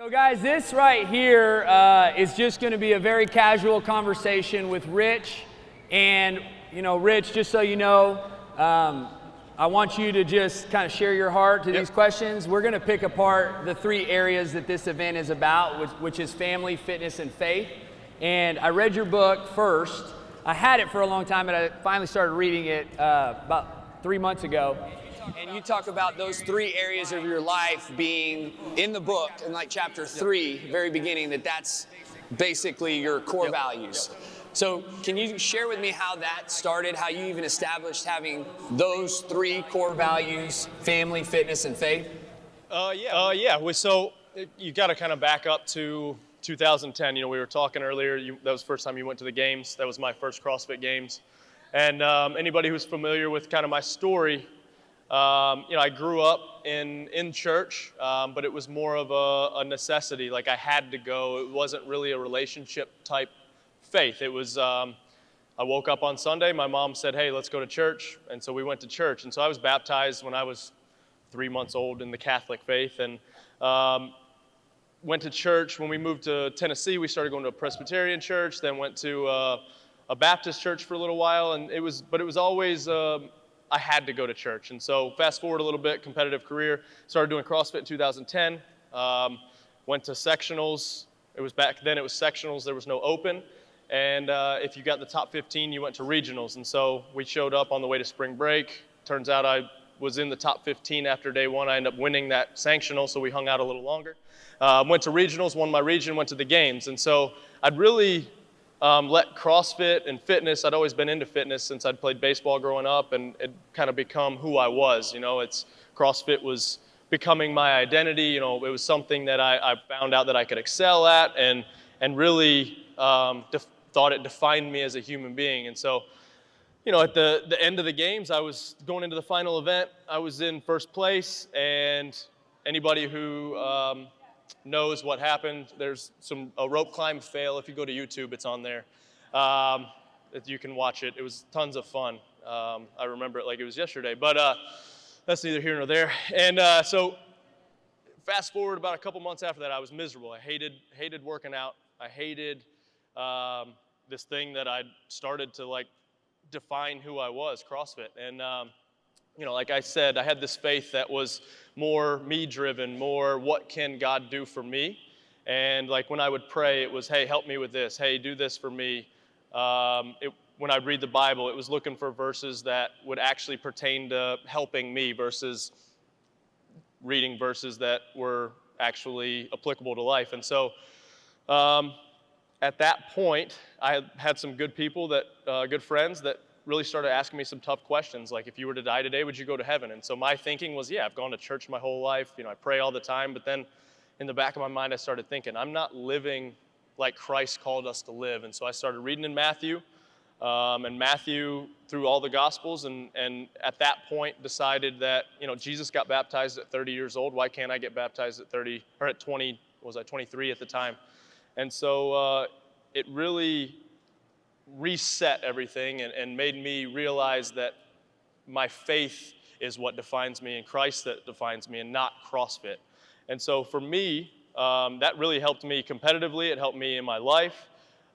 So guys, this right here is just going to be a very casual conversation with Rich. And, Rich, just so you know, I want you to just kind of share your heart to these questions. We're going to pick apart the three areas that this event is about, which is family, fitness, and faith. And I read your book first. I had it for a long time, but I finally started reading it about 3 months ago. And you talk about those three areas of your life being in the book, in like chapter 3, very beginning, that's basically your core values. So can you share with me how that started, how you even established having those three core values, family, fitness, and faith? So you got to kind of back up to 2010. We were talking earlier, that was the first time you went to the games. That was my first CrossFit Games. And anybody who's familiar with kind of my story, I grew up in church, but it was more of a necessity. Like I had to go. It wasn't really a relationship type faith. It was, I woke up on Sunday, my mom said, hey, let's go to church. And so we went to church. And so I was baptized when I was 3 months old in the Catholic faith, and went to church. When we moved to Tennessee, we started going to a Presbyterian church, then went to a Baptist church for a little while. And it was always, I had to go to church. And so fast forward a little bit, competitive career, started doing CrossFit in 2010, went to sectionals. Back then it was sectionals, there was no open. And if you got the top 15, you went to regionals. And so we showed up on the way to spring break. Turns out I was in the top 15 after day one. I ended up winning that sanctional, so we hung out a little longer. Went to regionals, won my region, went to the games. And so I'd really let CrossFit and fitness, I'd always been into fitness since I'd played baseball growing up, and it kind of become who I was. CrossFit was becoming my identity. It was something that I found out that I could excel at, and really thought it defined me as a human being. And so, at the end of the games, I was going into the final event. I was in first place, and anybody who knows what happened, there's a rope climb fail. If you go to YouTube, it's on there. You can watch it. It was tons of fun. I remember it like it was yesterday, but that's neither here nor there. And so fast forward about a couple months after that, I was miserable. I hated working out. I hated this thing that I'd started to define who I was, CrossFit. And like I said, I had this faith that was more me-driven, more what can God do for me? And when I would pray, it was, hey, help me with this. Hey, do this for me. When I'd read the Bible, it was looking for verses that would actually pertain to helping me versus reading verses that were actually applicable to life. And so at that point, I had some good people, good friends that really started asking me some tough questions, like if you were to die today, would you go to heaven? And so my thinking was, yeah, I've gone to church my whole life, I pray all the time, but then in the back of my mind, I started thinking, I'm not living like Christ called us to live. And so I started reading in Matthew, and Matthew through all the Gospels, and at that point decided that, Jesus got baptized at 30 years old. Why can't I get baptized at 30, or at 20, was I 23 at the time? And so it really reset everything and made me realize that my faith is what defines me, and Christ that defines me, and not CrossFit. And so for me, that really helped me competitively. It helped me in my life,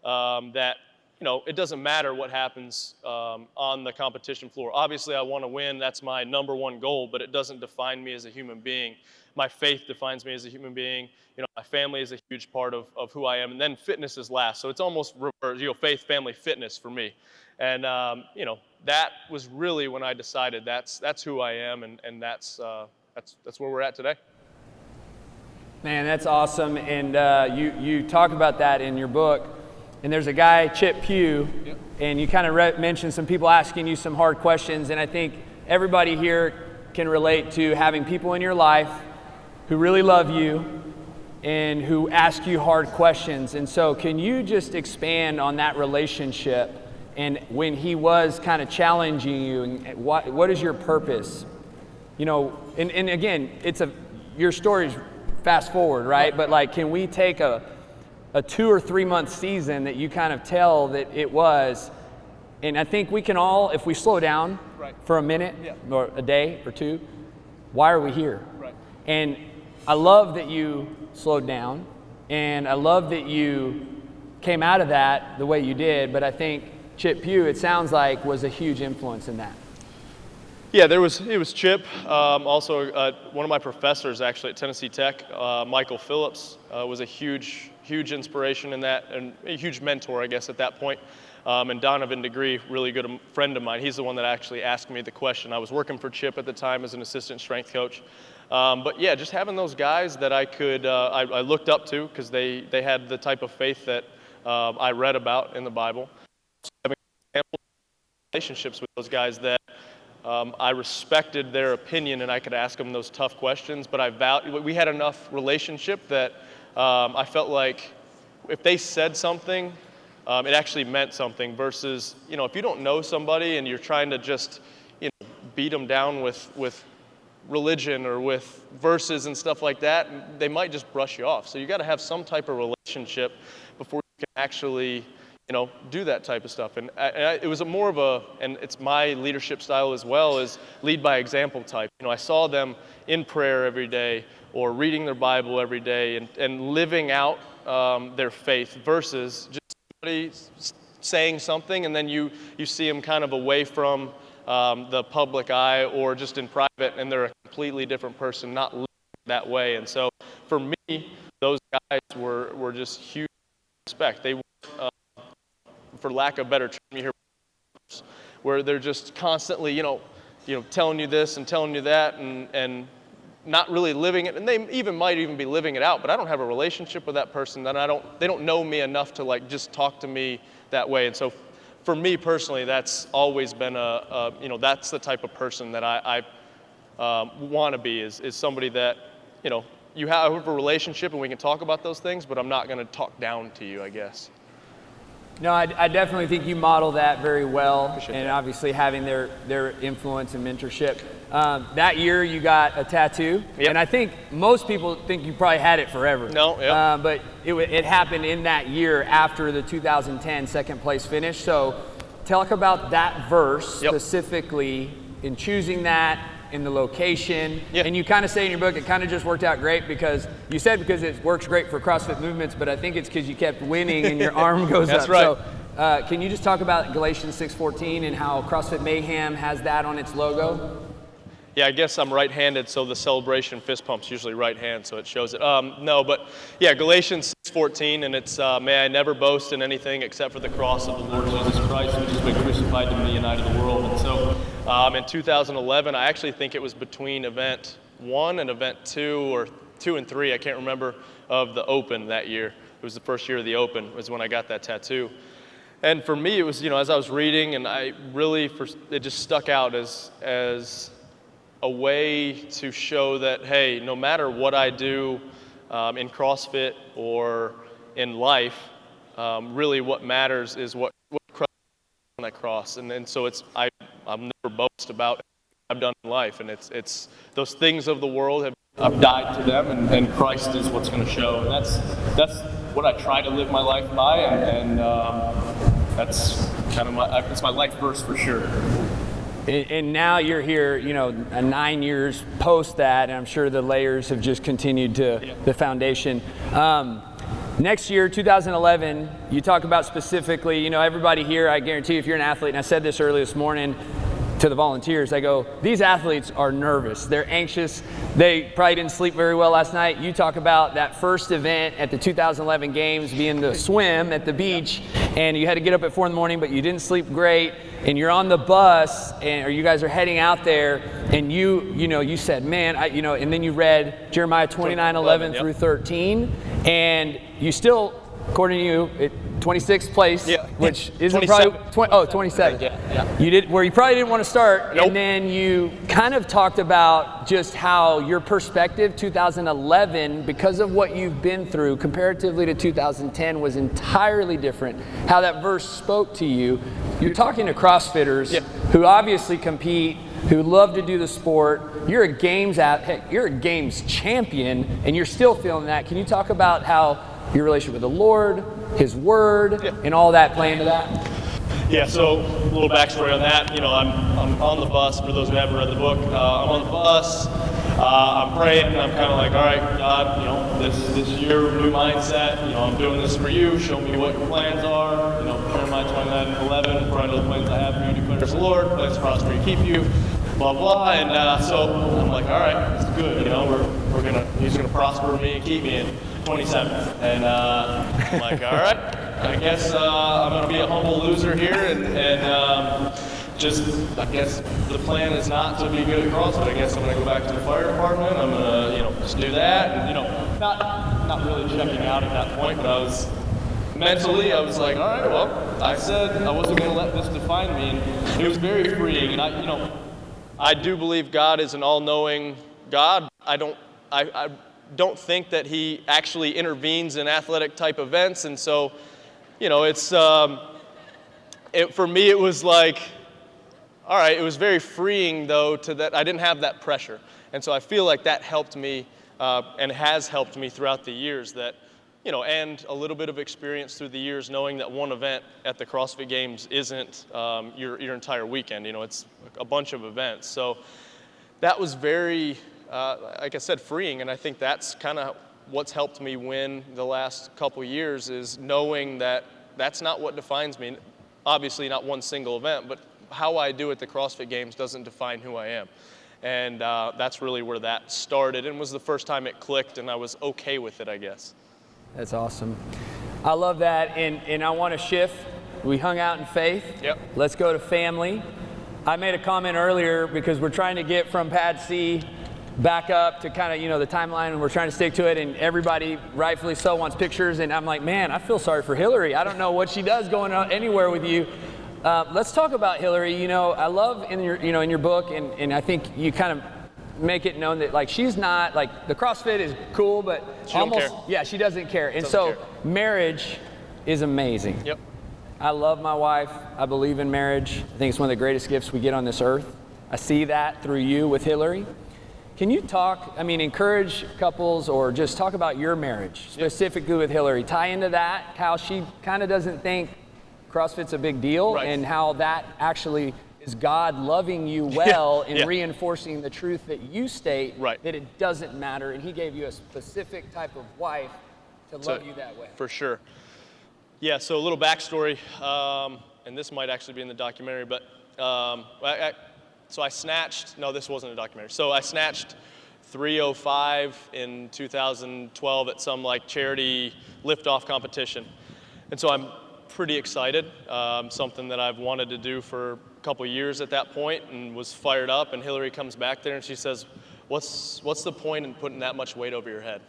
that it doesn't matter what happens on the competition floor. Obviously, I want to win. That's my number one goal, but it doesn't define me as a human being. My faith defines me as a human being. My family is a huge part of who I am. And then fitness is last. So it's almost reverse, faith, family, fitness for me. And, that was really when I decided that's who I am. And that's where we're at today. Man, that's awesome. And you talk about that in your book. And there's a guy, Chip Pugh, and you kind of mentioned some people asking you some hard questions. And I think everybody here can relate to having people in your life who really love you and who ask you hard questions. And so can you just expand on that relationship and when he was kind of challenging you, and what is your purpose? And again, your story's fast forward, right? But can we take a 2 or 3 month season that you kind of tell that it was, and I think we can all, if we slow down for a minute or a day or two, why are we here? Right. And I love that you slowed down, and I love that you came out of that the way you did, but I think Chip Pugh, it sounds like, was a huge influence in that. Yeah, it was Chip. Also, one of my professors actually at Tennessee Tech, Michael Phillips, was a huge inspiration in that, and a huge mentor, I guess, at that point. And Donovan Degree, really good friend of mine. He's the one that actually asked me the question. I was working for Chip at the time as an assistant strength coach. But yeah, just having those guys that I looked up to, because they had the type of faith that I read about in the Bible. Having relationships with those guys that I respected their opinion, and I could ask them those tough questions, but we had enough relationship that I felt like if they said something, it actually meant something, versus, if you don't know somebody and you're trying to just, beat them down with religion or with verses and stuff like that, they might just brush you off. So you got to have some type of relationship before you can actually, do that type of stuff. And it was more of and it's my leadership style as well, is lead by example type. I saw them in prayer every day, or reading their Bible every day, and living out their faith, versus just somebody saying something and then you see them kind of away from the public eye, or just in private, and they're a completely different person, not living that way. And so for me, those guys were just huge respect. They were, for lack of better term, you hear where they're just constantly, telling you this and telling you that, and not really living it, and they might even be living it out, but I don't have a relationship with that person, then they don't know me enough to just talk to me that way. And so for me personally, that's always been that's the type of person that I want to be, is somebody that, you have a relationship and we can talk about those things, but I'm not going to talk down to you, I guess. No, I definitely think you model that very well. Appreciate and that. Obviously having their influence and mentorship. That year you got a tattoo, Yep. and I think most people think you probably had it forever. No, yep. But it happened in that year after the 2010 second place finish. So talk about that verse Yep. specifically in choosing that, in the location. Yeah. And you kind of say in your book, it kind of just worked out great because it works great for CrossFit movements, but I think it's because you kept winning and your arm goes That's up. right. So can you just talk about Galatians 6:14 and how CrossFit Mayhem has that on its logo? Yeah, I guess I'm right-handed, so the celebration fist pump's usually right hand, so it shows it. No, but yeah, Galatians 6:14, and it's, may I never boast in anything except for the cross of the Lord Jesus Christ, which has been crucified to me, united the world. And so in 2011, I actually think it was between event 1 and event 2, or 2 and 3, I can't remember, of the Open that year. It was the first year of the Open, was when I got that tattoo. And for me, it was, as I was reading, and it just stuck out as a way to show that, hey, no matter what I do in CrossFit or in life, really what matters is what Christ on that cross. And so I'll never boast about what I've done in life. And it's those things of the world I've died to them, and Christ is what's going to show. And that's what I try to live my life by, and that's kind of it's my life verse for sure. And now you're here, 9 years post that, and I'm sure the layers have just continued to the foundation. Next year, 2011, you talk about specifically, everybody here, I guarantee if you're an athlete, and I said this early this morning to the volunteers, I go, these athletes are nervous, they're anxious, they probably didn't sleep very well last night. You talk about that first event at the 2011 games being the swim at the beach, and you had to get up at 4 a.m, but you didn't sleep great, and you're on the bus, or you guys are heading out there, and you said, man, and then you read Jeremiah 29:11 through 13, and you still, according to you, 26th place, which isn't 27. 27. Yeah. You did where you probably didn't want to start, Nope. and then you kind of talked about just how your perspective, 2011, because of what you've been through, comparatively to 2010, was entirely different. How that verse spoke to you. You're talking to CrossFitters who obviously compete, who love to do the sport. You're a games champion, and you're still feeling that. Can you talk about how your relationship with the Lord, His Word, and all that play into that? Yeah, so a little backstory on that. I'm on the bus, for those who haven't read the book. I'm on the bus. I'm praying and I'm kind of like, all right, God, this year, new mindset, I'm doing this for you. Show me what your plans are. Jeremiah 29:11, for I know the plans I have for you, declares the Lord. Plans to prosper you, keep you, blah, blah. And so I'm like, all right, it's good. He's going to prosper me and keep me in 27th. And I'm like, all right, I guess I'm going to be a humble loser here and I guess the plan is not to be good at CrossFit. I guess I'm going to go back to the fire department. I'm going to, just do that. And, not really checking out at that point, but I was like, all right, well, I said I wasn't going to let this define me. And it was very freeing. And I do believe God is an all-knowing God. I don't think that he actually intervenes in athletic type events. And so, it's, for me, it was like, all right, it was very freeing, though, to that I didn't have that pressure. And so I feel like that helped me and has helped me throughout the years that, and a little bit of experience through the years knowing that one event at the CrossFit Games isn't your entire weekend. It's a bunch of events. So that was very, like I said, freeing. And I think that's kind of what's helped me win the last couple years is knowing that that's not what defines me. Obviously not one single event, but how I do at the CrossFit Games doesn't define who I am. And that's really where that started and was the first time it clicked and I was okay with it, I guess. That's awesome. I love that. And I want to shift. We hung out in faith. Yep. Let's go to family. I made a comment earlier because we're trying to get from pad C back up to kind of, the timeline, and we're trying to stick to it, and everybody, rightfully so, wants pictures, and I'm like, man, I feel sorry for Hillary. I don't know what she does going on anywhere with you. Let's talk about Hillary. I love in your book, and I think you kind of make it known that she's not the CrossFit is cool, but she almost don't care. Yeah, she doesn't care. And so marriage is amazing. Yep. I love my wife. I believe in marriage. I think it's one of the greatest gifts we get on this earth. I see that through you with Hillary. Can you encourage couples or just talk about your marriage specifically with Hillary? Tie into that, how she kind of doesn't think CrossFit's a big deal, right, and how that actually is God loving you well and reinforcing the truth that you state, right, that it doesn't matter, and he gave you a specific type of wife to love you that way. For sure. Yeah, so a little backstory, and this might actually be in the documentary, but so I snatched, no, this wasn't a documentary. So I snatched 305 in 2012 at some charity liftoff competition. And so I'm pretty excited, something that I've wanted to do for a couple years at that point and was fired up. And Hillary comes back there and she says, what's the point in putting that much weight over your head?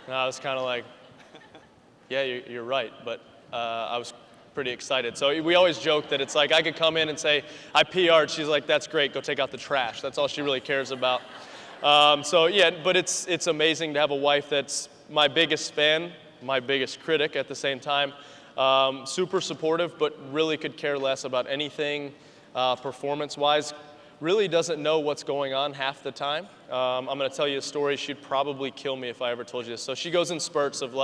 And I was kind of like, yeah, you're right. But I was pretty excited. So we always joke that it's I could come in and say, I PR'd. She's like, that's great. Go take out the trash. That's all she really cares about. So yeah, but it's amazing to have a wife that's my biggest fan, my biggest critic at the same time. Super supportive, but really could care less about anything performance-wise. Really doesn't know what's going on half the time. I'm going to tell you a story. She'd probably kill me if I ever told you this. So she goes in spurts of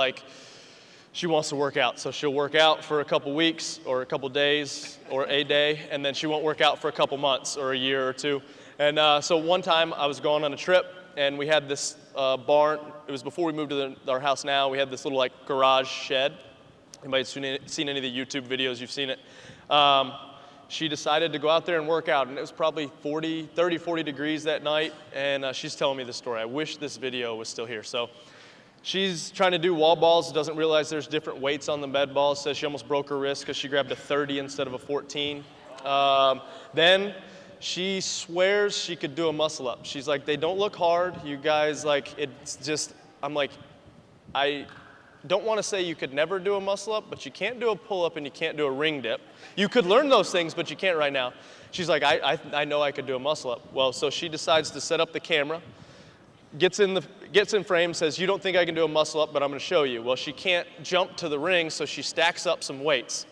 she wants to work out. So she'll work out for a couple weeks or a couple days or a day, and then she won't work out for a couple months or a year or two. And so one time I was going on a trip, and we had this barn. It was before we moved to our house now. We had this little garage shed. Anybody seen any of the YouTube videos? You've seen it. She decided to go out there and work out, and it was probably 30, 40 degrees that night, and she's telling me this story. I wish this video was still here. So she's trying to do wall balls, doesn't realize there's different weights on the med balls, says she almost broke her wrist because she grabbed a 30 instead of a 14. Then she swears she could do a muscle up. She's like, they don't look hard. You guys, it's just, I'm like, I don't want to say you could never do a muscle up, but you can't do a pull up and you can't do a ring dip. You could learn those things, but you can't right now. She's like, I know I could do a muscle up. Well, so she decides to set up the camera, gets in frame, says, you don't think I can do a muscle up, but I'm going to show you. Well, she can't jump to the ring, so she stacks up some weights.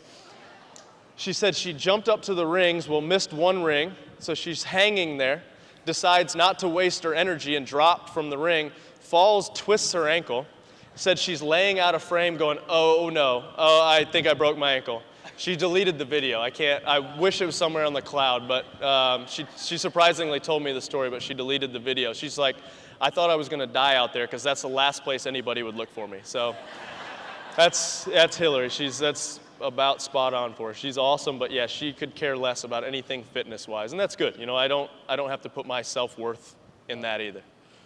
She said she jumped up to the rings, missed one ring, so she's hanging there, decides not to waste her energy and dropped from the ring, falls, twists her ankle, said she's laying out of frame going, oh no, oh, I think I broke my ankle. She deleted the video. I wish it was somewhere on the cloud, but she surprisingly told me the story, but she deleted the video. She's like, I thought I was going to die out there because that's the last place anybody would look for me. So that's Hillary. That's about spot on for her. She's awesome, but yeah, she could care less about anything fitness-wise, and that's good. You know, I don't have to put my self-worth in that either.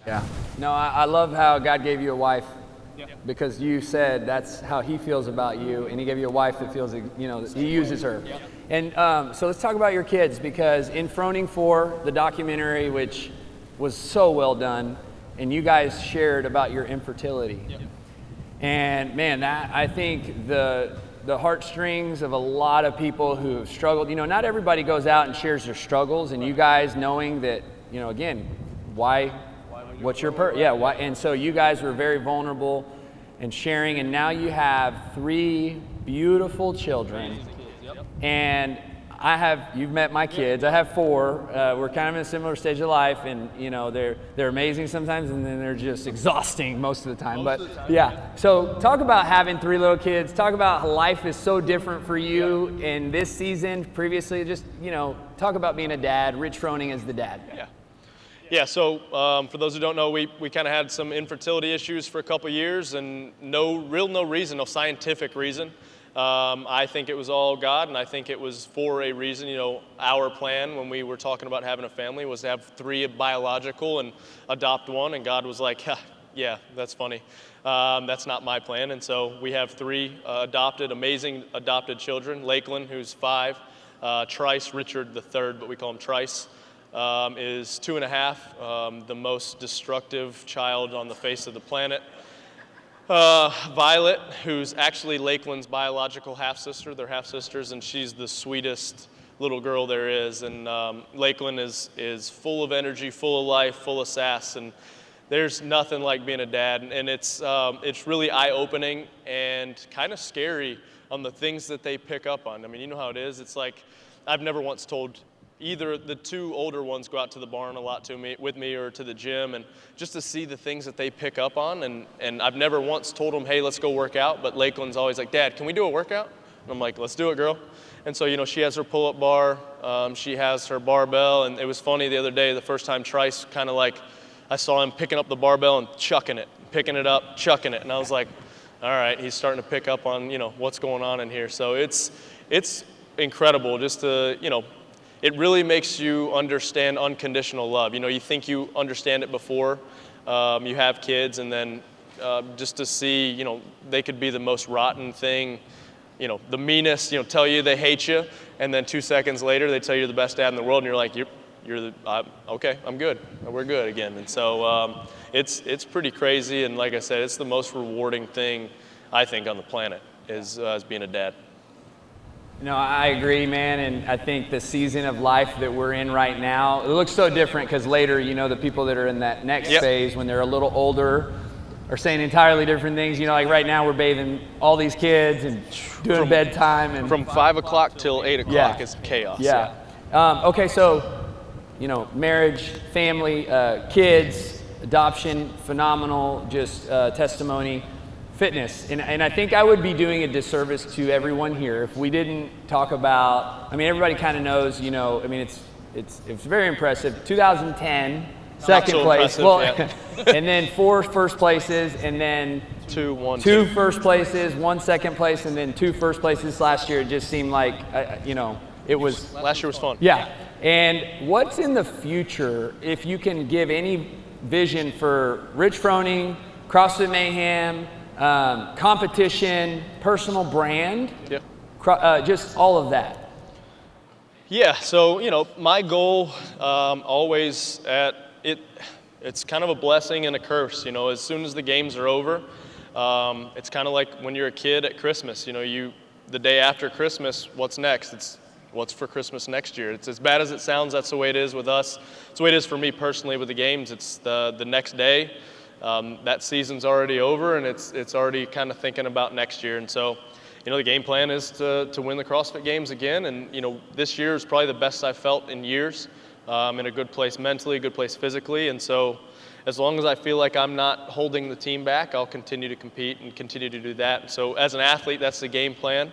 Yeah. No, I love how God gave you a wife, because you said that's how he feels about you, and he gave you a wife that feels, you know, he uses her. And so let's talk about your kids, because in Froning 4, the documentary, which was so well done, and you guys shared about your infertility. And man, that, I think the heartstrings of a lot of people who have struggled, you know, not everybody goes out and shares their struggles, and you guys knowing that, you know, again, why and so you guys were very vulnerable and sharing, and now you have 3 beautiful children. And you've met my kids. I have 4. We're kind of in a similar stage of life, and you know, they're amazing sometimes, and then they're just exhausting most of the time. Yeah. So talk about having 3 little kids. Talk about how life is so different for you in this season. Previously, just, you know, talk about being a dad. Rich Froning is the dad. Yeah, so for those who don't know, we kind of had some infertility issues for a couple years, and no reason, no scientific reason. I think it was all God, and I think it was for a reason. You know, our plan when we were talking about having a family was to have 3 biological and adopt 1, and God was like, yeah, that's funny. That's not my plan. And so we have 3 amazing adopted children. Lakelyn, who's 5, Trice, Richard the third, but we call him Trice, is 2.5, the most destructive child on the face of the planet. Violet, who's actually Lakelyn's biological half-sister. They're half-sisters, and she's the sweetest little girl there is. And Lakelyn is full of energy, full of life, full of sass, and there's nothing like being a dad. And it's really eye-opening and kind of scary on the things that they pick up on. I mean, you know how it is. It's like I've never once told either the 2 older ones go out to the barn a lot with me or to the gym, and just to see the things that they pick up on. And I've never once told them, hey, let's go work out, but Lakelyn's always like, Dad, can we do a workout? And I'm like, let's do it, girl. And so, you know, she has her pull-up bar, she has her barbell, and it was funny the other day, the first time Trice kind of like, I saw him picking up the barbell and chucking it, picking it up, chucking it, and I was like, all right, he's starting to pick up on, you know, what's going on in here. So it's incredible just to, you know, it really makes you understand unconditional love. You know, you think you understand it before you have kids, and then just to see, you know, they could be the most rotten thing, you know, the meanest, you know, tell you they hate you, and then 2 seconds later they tell you you're the best dad in the world, and you're like, okay, I'm good, we're good again. And so it's pretty crazy, and like I said, it's the most rewarding thing I think on the planet is being a dad. No, I agree, man, and I think the season of life that we're in right now, it looks so different because later, you know, the people that are in that next phase when they're a little older are saying entirely different things. You know, like right now we're bathing all these kids and doing bedtime. And from 5 o'clock till 8 o'clock is chaos. Okay, so, you know, marriage, family, kids, adoption, phenomenal, just testimony. Fitness, and I think I would be doing a disservice to everyone here if we didn't talk about, I mean, everybody kind of knows, you know, I mean, it's very impressive. 2010, second place, and then 4 first places, and then 2 first places, 1 second place, and then 2 first places last year. It just seemed like, you know, it was. Last year was fun. Yeah, and what's in the future, if you can give any vision for Rich Froning, CrossFit Mayhem, competition, personal brand, just all of that. Yeah, so, you know, my goal always it's kind of a blessing and a curse. You know, as soon as the games are over, it's kind of like when you're a kid at Christmas. You know, the day after Christmas, what's next? It's what's for Christmas next year. It's as bad as it sounds, that's the way it is with us. It's the way it is for me personally with the games. It's the next day. That season's already over, and it's already kind of thinking about next year. And so, you know, the game plan is to win the CrossFit Games again. And, you know, this year is probably the best I've felt in years, in a good place mentally, a good place physically. And so as long as I feel like I'm not holding the team back, I'll continue to compete and continue to do that. And so as an athlete, that's the game plan.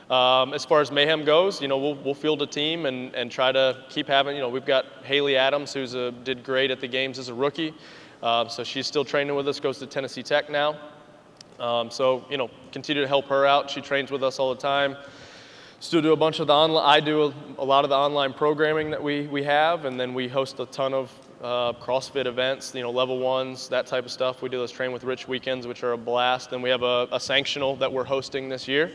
As far as Mayhem goes, we'll field a team and try to keep having, we've got Haley Adams, who's did great at the games as a rookie. So she's still training with us, goes to Tennessee Tech now. So continue to help her out. She trains with us all the time. Still do a bunch of I do a lot of the online programming that we have, and then we host a ton of CrossFit events, level ones, that type of stuff. We do those Train with Rich weekends, which are a blast. And we have a sectional that we're hosting this year.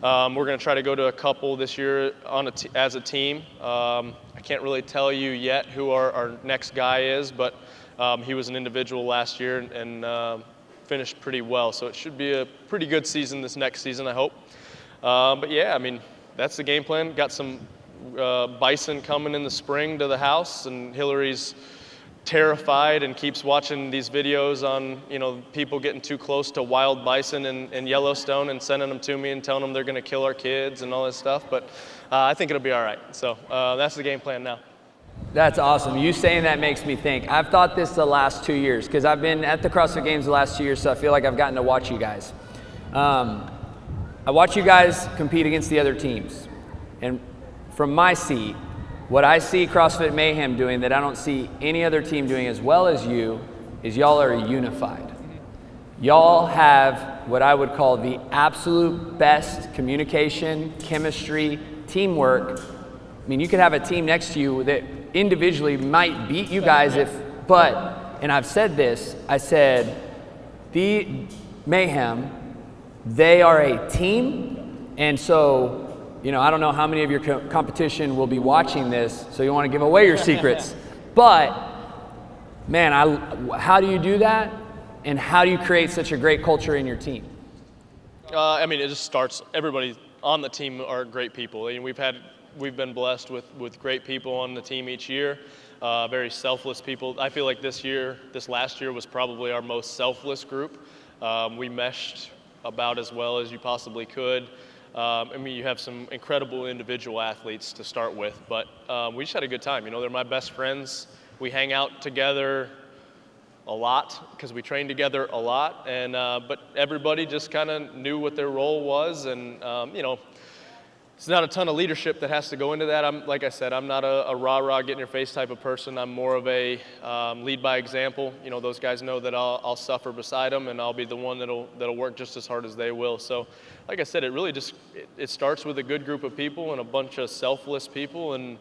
We're going to try to go to a couple this year as a team. I can't really tell you yet who our next guy is, but he was an individual last year and finished pretty well. So it should be a pretty good season this next season, I hope. But yeah, I mean, that's the game plan. Got some bison coming in the spring to the house, and Hillary's terrified and keeps watching these videos on people getting too close to wild bison in Yellowstone and sending them to me and telling them they're going to kill our kids and all this stuff. But I think it'll be all right. So that's the game plan now. That's awesome. You saying that makes me think. I've thought this the last 2 years because I've been at the CrossFit Games the last 2 years, so I feel like I've gotten to watch you guys. I watch you guys compete against the other teams. And from my seat, what I see CrossFit Mayhem doing that I don't see any other team doing as well as you is y'all are unified. Y'all have what I would call the absolute best communication, chemistry, teamwork. I mean, you could have a team next to you that individually might beat you guys and I've said this, I said, the Mayhem, they are a team, and so, I don't know how many of your competition will be watching this, so you want to give away your secrets, but, man, how do you do that, and how do you create such a great culture in your team? I mean, it just starts, everybody on the team are great people. And we've been blessed with great people on the team each year, very selfless people. I feel like this last year was probably our most selfless group. We meshed about as well as you possibly could. I mean, you have some incredible individual athletes to start with, but we just had a good time. They're my best friends. We hang out together a lot because we train together a lot, and but everybody just kind of knew what their role was, and it's not a ton of leadership that has to go into that. Like I said, I'm not a rah-rah, get in your face type of person. I'm more of a lead by example. Those guys know that I'll suffer beside them, and I'll be the one that'll work just as hard as they will. So, like I said, it really just it starts with a good group of people and a bunch of selfless people, and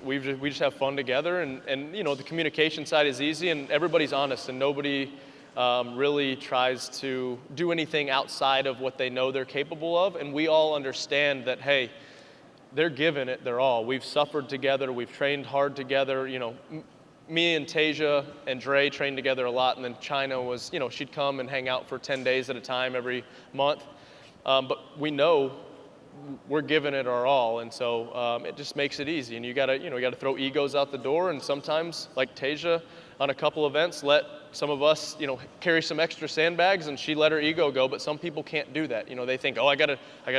we just have fun together. And the communication side is easy, and everybody's honest, and nobody really tries to do anything outside of what they know they're capable of. And we all understand that, hey, they're giving it their all. We've suffered together. We've trained hard together. Me and Tasia and Dre trained together a lot. And then China was, she'd come and hang out for 10 days at a time every month. But we know we're giving it our all. And so it just makes it easy. And you gotta throw egos out the door. And sometimes, like Tasia, on a couple events, let some of us, carry some extra sandbags, and she let her ego go. But some people can't do that. They think, oh, I gotta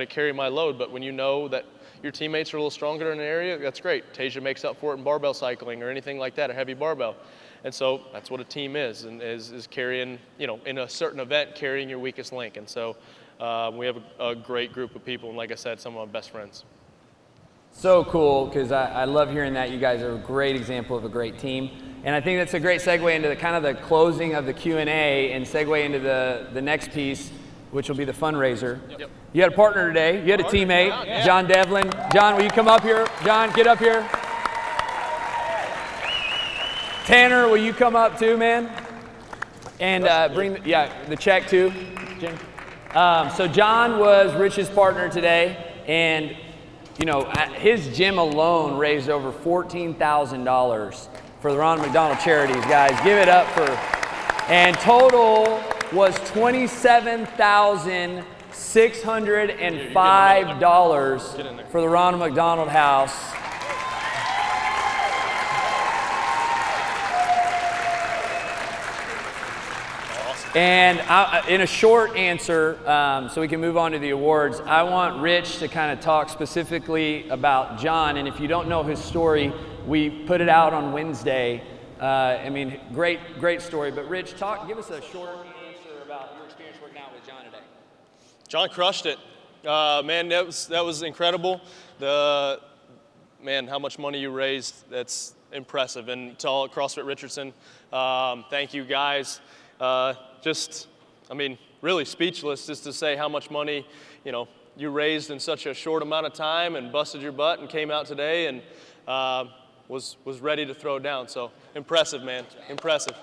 carry my load. But when you know that your teammates are a little stronger in an area, that's great. Tasia makes up for it in barbell cycling or anything like that, a heavy barbell. And so that's what a team is, and is carrying, in a certain event, carrying your weakest link. And so we have a great group of people, and like I said, some of my best friends. So cool, because I love hearing that. You guys are a great example of a great team. And I think that's a great segue into the closing of the Q&A and segue into the next piece, which will be the fundraiser. Yep. You had a partner today. You had a teammate, yeah. John Devlin. John, will you come up here? John, get up here. Tanner, will you come up too, man? And bring the check too, Jim. So John was Rich's partner today, and his gym alone raised over $14,000 for the Ronald McDonald Charities, guys. Give it up for, and total was $27,605 for the Ronald McDonald House. And in a short answer, so we can move on to the awards, I want Rich to kind of talk specifically about John. And if you don't know his story, we put it out on Wednesday. Great story. But Rich, give us a short answer about your experience working out with John today. John crushed it. Man, that was incredible. Man, how much money you raised, that's impressive. And to all at CrossFit Richardson, thank you guys. Really speechless just to say how much money, you raised in such a short amount of time and busted your butt and came out today and was ready to throw down. So impressive, man, impressive.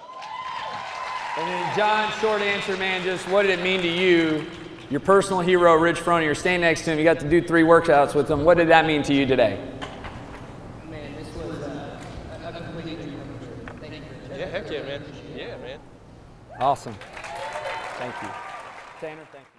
And then John, short answer, man, just what did it mean to you? Your personal hero, Rich Froning, you're standing next to him, you got to do 3 workouts with him. What did that mean to you today? Man, this was a complete dream. Thank you. Yeah, heck yeah, man. Yeah, man. Awesome. Thank you. Tanner, thank you.